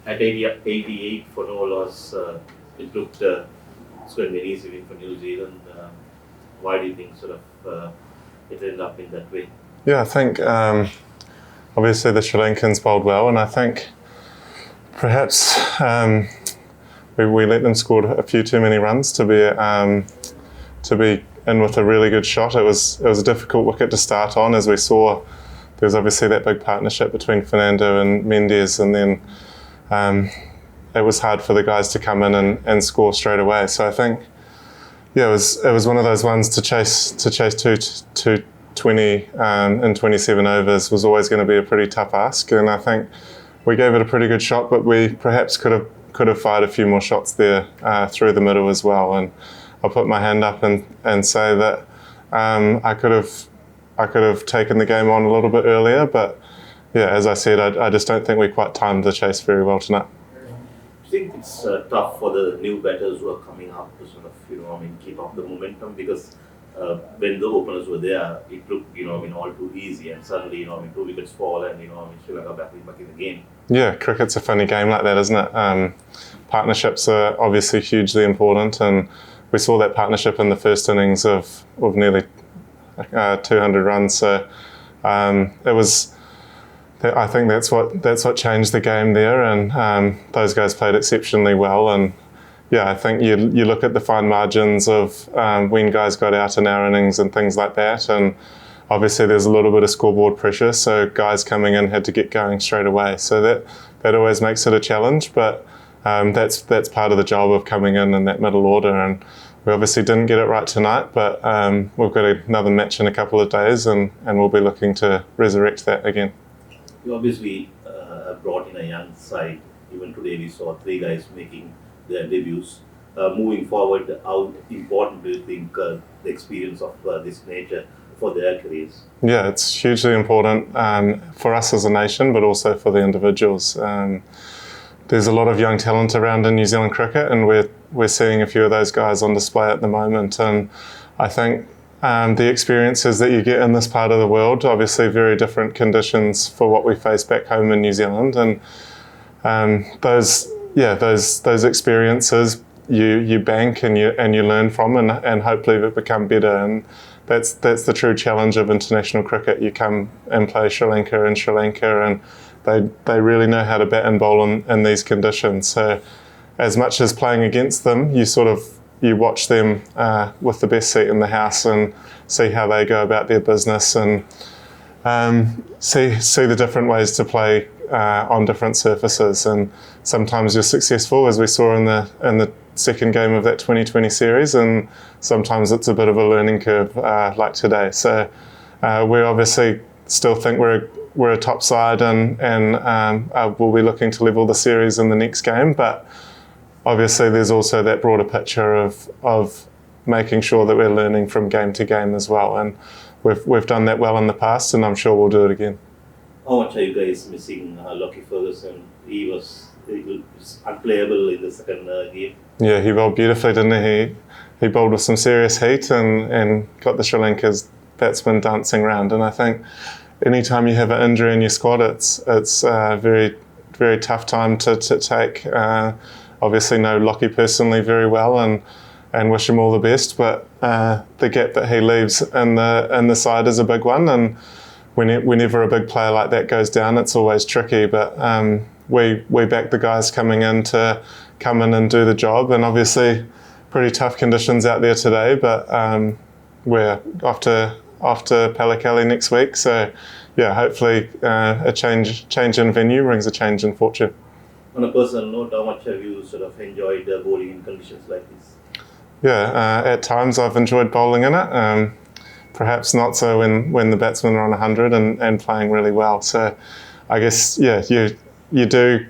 At 88 for no loss, it looked it's going to be an easy win for New Zealand. Why do you think it ended up in that way? Yeah, I think obviously the Sri Lankans bowled well, and I think perhaps we let them score a few too many runs to be in with a really good shot. It was a difficult wicket to start on, as we saw. There was obviously that big partnership between Fernando and Mendes, and then it was hard for the guys to come in and score straight away. So I think, yeah, it was one of those ones to chase 220 in 27 overs was always going to be a pretty tough ask, and I think we gave it a pretty good shot, but we perhaps could have fired a few more shots there through the middle as well. And I'll put my hand up and say that I could have taken the game on a little bit earlier, but yeah, as I said, I just don't think we quite timed the chase very well tonight. Do you think it's tough for the new batters who are coming up to keep up the momentum? Because when the openers were there, it looked, all too easy, and suddenly, 2 wickets fall, and, Sri Lanka back in the game. Yeah, cricket's a funny game like that, isn't it? Partnerships are obviously hugely important, and we saw that partnership in the first innings of nearly 200 runs. So it was. I think that's what changed the game there, and those guys played exceptionally well. And yeah, I think you look at the fine margins of when guys got out in our innings and things like that, and obviously there's a little bit of scoreboard pressure, so guys coming in had to get going straight away. So that always makes it a challenge, but that's part of the job of coming in that middle order. And we obviously didn't get it right tonight, but we've got another match in a couple of days, and we'll be looking to resurrect that again. You obviously brought in a young side. Even today we saw 3 guys making their debuts. Moving forward, how important do you think the experience of this nature for their careers? Yeah, it's hugely important for us as a nation, but also for the individuals. There's a lot of young talent around in New Zealand cricket, and we're seeing a few of those guys on display at the moment. And I think the experiences that you get in this part of the world, obviously very different conditions for what we face back home in New Zealand, and those experiences you bank and you learn from, and hopefully they become better. And that's the true challenge of international cricket. You come and play Sri Lanka, and they really know how to bat and bowl in these conditions. So as much as playing against them, you watch them with the best seat in the house and see how they go about their business, and see the different ways to play on different surfaces. And sometimes you're successful, as we saw in the second game of that 2020 series, and sometimes it's a bit of a learning curve like today. So we obviously still think we're a top side, and we'll be looking to level the series in the next game, but obviously there's also that broader picture of making sure that we're learning from game to game as well, and we've done that well in the past, and I'm sure we'll do it again. How much are you guys missing Lockie Ferguson? He was unplayable in the second game. Yeah, he bowled beautifully, didn't he? He bowled with some serious heat and got the Sri Lanka's batsmen dancing around. And I think anytime you have an injury in your squad, it's a very, very tough time to take. Obviously know Lockie personally very well, and wish him all the best, but the gap that he leaves in the side is a big one, and whenever a big player like that goes down, it's always tricky. But we back the guys coming in to come in and do the job, and obviously pretty tough conditions out there today, but we're off to Palakali next week, so yeah, hopefully a change in venue brings a change in fortune. On a personal note, how much have you enjoyed bowling in conditions like this? Yeah, at times I've enjoyed bowling in it. Perhaps not so when the batsmen are on 100 and playing really well. So I guess, yeah, you do,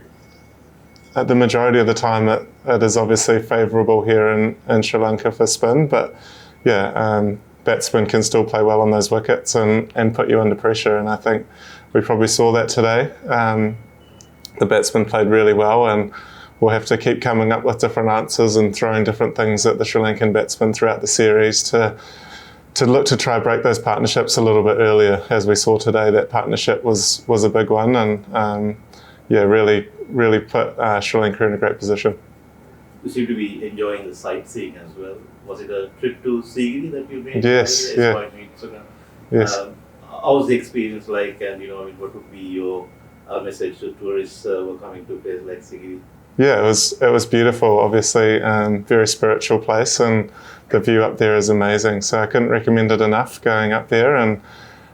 at the majority of the time it is obviously favourable here in Sri Lanka for spin, but yeah, batsmen can still play well on those wickets and put you under pressure, and I think we probably saw that today. The batsmen played really well, and we'll have to keep coming up with different answers and throwing different things at the Sri Lankan batsmen throughout the series to look to try break those partnerships a little bit earlier. As we saw today, that partnership was a big one, and yeah, really put Sri Lanka in a great position. You seem to be enjoying the sightseeing as well. Was it a trip to Sigiri that you made? Yes, yeah. Yes. How was the experience like, and what would be your message to tourists who are coming to a place like Sigiri? Yeah, it was beautiful. Obviously, very spiritual place, and the view up there is amazing. So I couldn't recommend it enough going up there. And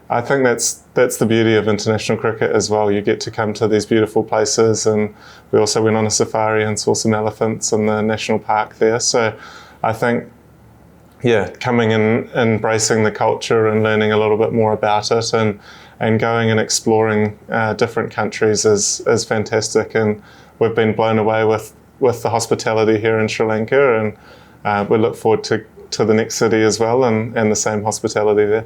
I think that's the beauty of international cricket as well. You get to come to these beautiful places, and we also went on a safari and saw some elephants in the national park there. So I think, yeah, coming and embracing the culture and learning a little bit more about it, and going and exploring different countries is fantastic. And we've been blown away with the hospitality here in Sri Lanka, and we look forward to the next city as well, and the same hospitality there.